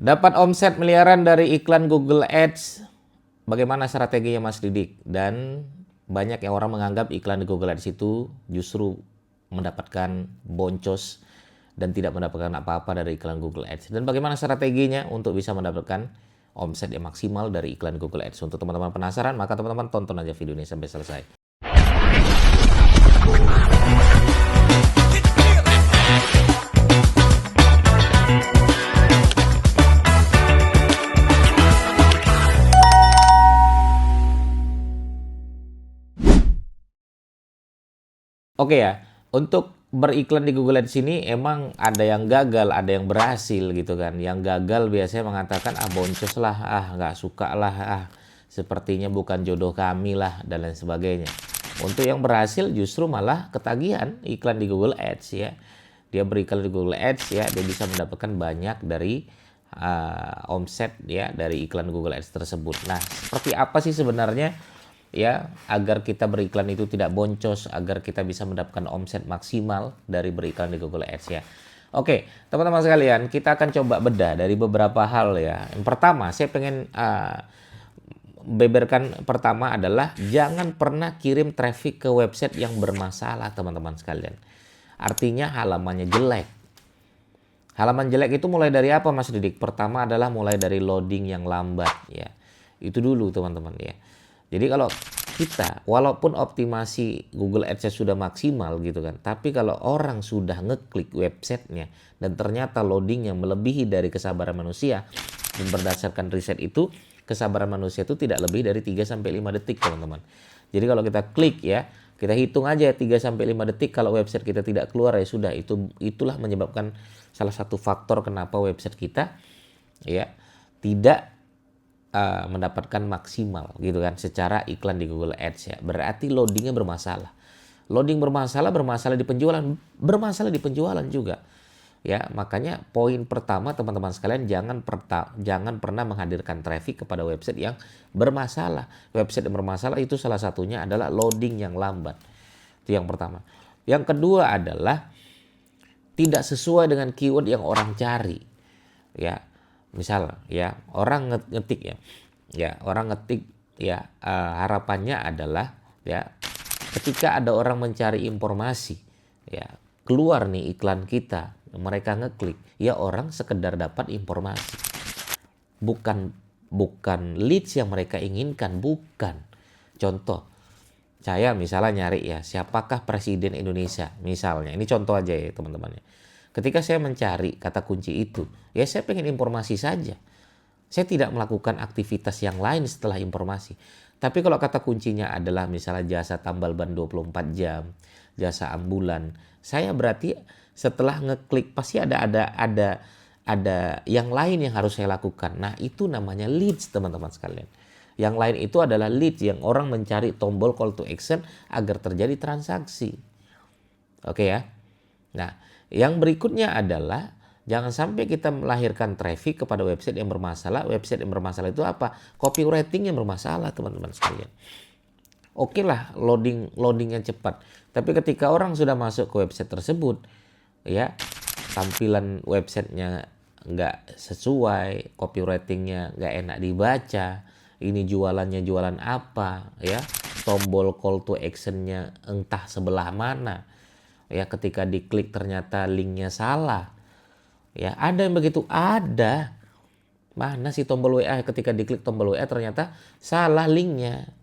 Dapat omset miliaran dari iklan Google Ads. Bagaimana strateginya Mas Didik? Dan banyak yang orang menganggap iklan di Google Ads itu justru mendapatkan boncos dan tidak mendapatkan apa-apa dari iklan Google Ads. Dan bagaimana strateginya untuk bisa mendapatkan omset yang maksimal dari iklan Google Ads? Untuk teman-teman penasaran, maka teman-teman tonton aja video ini sampai selesai. Oke ya, untuk beriklan di Google Ads ini emang ada yang gagal, ada yang berhasil gitu kan. Yang gagal biasanya mengatakan, boncos lah, nggak suka lah, sepertinya bukan jodoh kami lah, dan lain sebagainya. Untuk yang berhasil justru malah ketagihan iklan di Google Ads ya. Dia beriklan di Google Ads ya, dia bisa mendapatkan banyak dari omset ya dari iklan Google Ads tersebut. Nah, seperti apa sih sebenarnya ya agar kita beriklan itu tidak boncos, agar kita bisa mendapatkan omset maksimal dari beriklan di Google Ads ya. Oke, teman-teman sekalian, kita akan coba bedah dari beberapa hal ya. Yang pertama, saya pengen beberkan pertama adalah jangan pernah kirim traffic ke website yang bermasalah, teman-teman sekalian. Artinya halamannya jelek. Halaman jelek itu mulai dari apa Mas Didik? Pertama adalah mulai dari loading yang lambat ya. Itu dulu teman-teman ya. Jadi kalau kita walaupun optimasi Google Ads sudah maksimal gitu kan, tapi kalau orang sudah ngeklik websitenya dan ternyata loadingnya melebihi dari kesabaran manusia, dan berdasarkan riset itu kesabaran manusia itu tidak lebih dari 3-5 detik teman-teman. Jadi kalau kita klik ya, kita hitung aja 3-5 detik, kalau website kita tidak keluar ya sudah, itulah menyebabkan salah satu faktor kenapa website kita ya tidak mendapatkan maksimal gitu kan secara iklan di Google Ads ya. Berarti loadingnya bermasalah. Loading bermasalah di penjualan, bermasalah di penjualan juga. Ya, makanya poin pertama teman-teman sekalian, jangan pernah menghadirkan traffic kepada website yang bermasalah. Website yang bermasalah itu salah satunya adalah loading yang lambat. Itu yang pertama. Yang kedua adalah tidak sesuai dengan keyword yang orang cari. Ya, misal ya orang ngetik orang ngetik ya, harapannya adalah ya ketika ada orang mencari informasi ya, keluar nih iklan kita, mereka ngeklik ya, orang sekedar dapat informasi, bukan leads yang mereka inginkan, bukan. Contoh, saya misalnya nyari ya siapakah presiden Indonesia misalnya, ini contoh aja ya teman-teman. Ketika saya mencari kata kunci itu, ya saya pengen informasi saja. Saya tidak melakukan aktivitas yang lain setelah informasi. Tapi kalau kata kuncinya adalah misalnya jasa tambal ban 24 jam, jasa ambulan, saya berarti setelah ngeklik pasti ada yang lain yang harus saya lakukan. Nah, itu namanya leads teman-teman sekalian. Yang lain itu adalah leads yang orang mencari tombol call to action agar terjadi transaksi. Oke ya. Nah, yang berikutnya adalah jangan sampai kita melahirkan traffic kepada website yang bermasalah. Website yang bermasalah itu apa? Copywriting yang bermasalah teman-teman sekalian. Oke lah loadingnya cepat. Tapi ketika orang sudah masuk ke website tersebut, ya tampilan websitenya nggak sesuai, copywritingnya nggak enak dibaca, ini jualannya jualan apa, ya tombol call to actionnya entah sebelah mana. Ya ketika diklik ternyata linknya salah. Ya ada yang begitu, ada. Mana sih tombol WA, ketika diklik tombol WA ternyata salah linknya.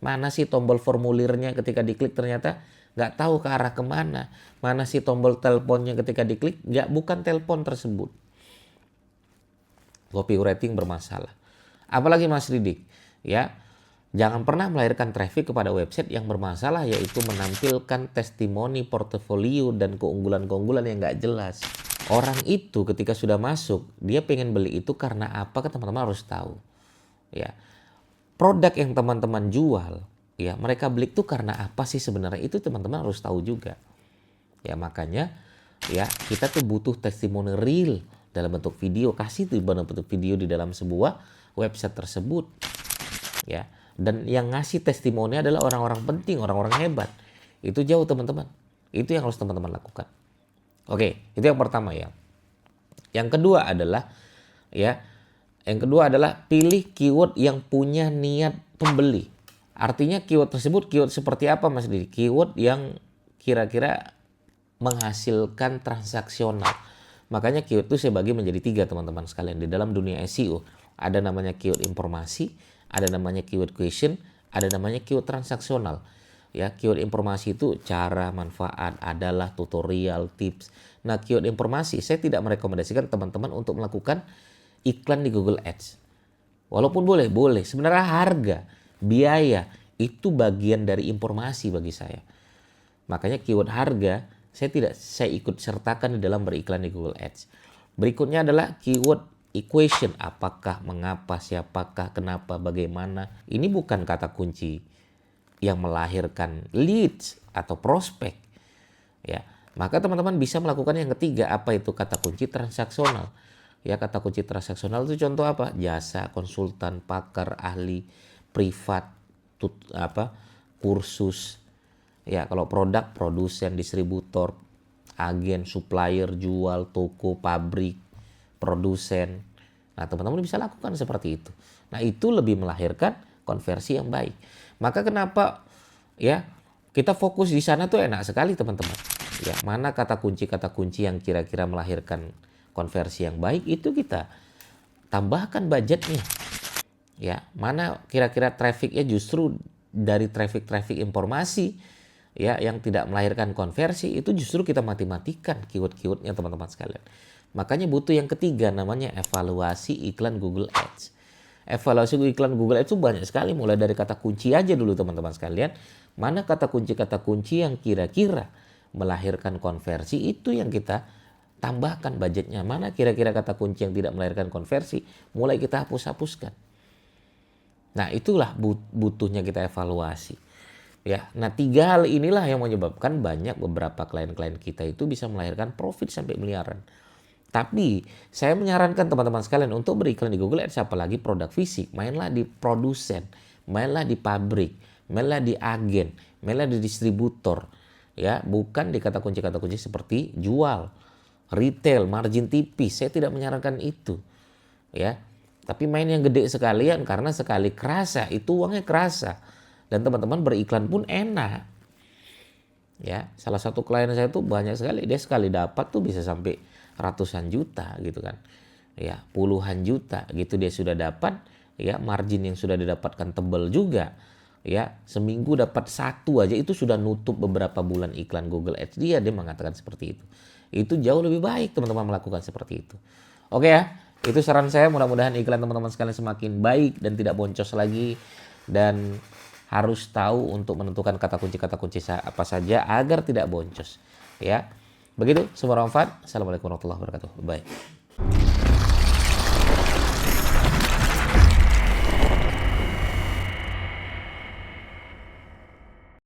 Mana sih tombol formulirnya, ketika diklik ternyata nggak tahu ke arah kemana. Mana sih tombol teleponnya, ketika diklik bukan telepon tersebut. Copywriting bermasalah. Apalagi Mas Didik, ya. Jangan pernah melahirkan traffic kepada website yang bermasalah, yaitu menampilkan testimoni, portofolio, dan keunggulan-keunggulan yang nggak jelas. Orang itu ketika sudah masuk, dia pengen beli itu karena apa, teman-teman harus tahu. Ya, produk yang teman-teman jual, ya mereka beli itu karena apa sih sebenarnya, itu teman-teman harus tahu juga. Ya makanya, ya kita tuh butuh testimoni real dalam bentuk video, kasih tuh dalam bentuk video di dalam sebuah website tersebut. Ya. Dan yang ngasih testimoni adalah orang-orang penting, orang-orang hebat. Itu jauh teman-teman. Itu yang harus teman-teman lakukan. Oke, itu yang pertama ya. Yang kedua adalah Ya. Yang kedua adalah pilih keyword yang punya niat pembeli. Artinya keyword tersebut keyword seperti apa Mas Didi? Keyword yang kira-kira menghasilkan transaksional. Makanya keyword itu saya bagi menjadi 3 teman-teman sekalian. Di dalam dunia SEO ada namanya keyword informasi, ada namanya keyword question, ada namanya keyword transaksional. Ya, keyword informasi itu cara, manfaat, adalah, tutorial, tips. Nah, keyword informasi saya tidak merekomendasikan teman-teman untuk melakukan iklan di Google Ads. Walaupun boleh. Sebenarnya harga, biaya itu bagian dari informasi bagi saya. Makanya keyword harga saya ikut sertakan di dalam beriklan di Google Ads. Berikutnya adalah keyword equation. Apakah, mengapa, siapakah, kenapa, bagaimana. Ini bukan kata kunci yang melahirkan leads atau prospek. Ya, maka teman-teman bisa melakukan yang ketiga, apa itu kata kunci transaksional. Ya, kata kunci transaksional itu contoh apa? Jasa, konsultan, pakar, ahli, privat, kursus. Ya, kalau produk, produsen, distributor, agen, supplier, jual, toko, pabrik, produsen. Nah, teman-teman bisa lakukan seperti itu. Nah, itu lebih melahirkan konversi yang baik. Maka kenapa ya kita fokus di sana tuh enak sekali teman-teman. Ya, mana kata kunci yang kira-kira melahirkan konversi yang baik itu kita tambahkan budgetnya. Ya, mana kira-kira trafficnya justru dari traffic informasi ya yang tidak melahirkan konversi, itu justru kita mati-matikan keyword-keywordnya teman-teman sekalian. Makanya butuh yang ketiga, namanya evaluasi iklan Google Ads. Evaluasi iklan Google Ads itu banyak sekali, mulai dari kata kunci aja dulu teman-teman sekalian. Mana kata kunci yang kira-kira melahirkan konversi, itu yang kita tambahkan budgetnya. Mana kira-kira kata kunci yang tidak melahirkan konversi, mulai kita hapuskan. Nah, itulah butuhnya kita evaluasi. Ya, nah 3 hal inilah yang menyebabkan banyak beberapa klien-klien kita itu bisa melahirkan profit sampai miliaran. Tapi saya menyarankan teman-teman sekalian untuk beriklan di Google Ads, apalagi produk fisik, mainlah di produsen, mainlah di pabrik, mainlah di agen, mainlah di distributor. Ya, bukan di kata kunci seperti jual, retail, margin tipis. Saya tidak menyarankan itu. Ya. Tapi main yang gede sekalian, karena sekali kerasa itu uangnya kerasa. Dan teman-teman beriklan pun enak. Ya, salah satu klien saya tuh banyak sekali, dia sekali dapat tuh bisa sampai ratusan juta gitu kan. Ya, puluhan juta gitu dia sudah dapat, ya, margin yang sudah didapatkan tebal juga. Ya, seminggu dapat 1 aja itu sudah nutup beberapa bulan iklan Google Ads dia mengatakan seperti itu. Itu jauh lebih baik teman-teman melakukan seperti itu. Oke ya, itu saran saya, mudah-mudahan iklan teman-teman sekalian semakin baik dan tidak boncos lagi, dan harus tahu untuk menentukan kata kunci apa saja agar tidak boncos. Ya, begitu. Semoga bermanfaat. Assalamualaikum warahmatullahi wabarakatuh. Bye.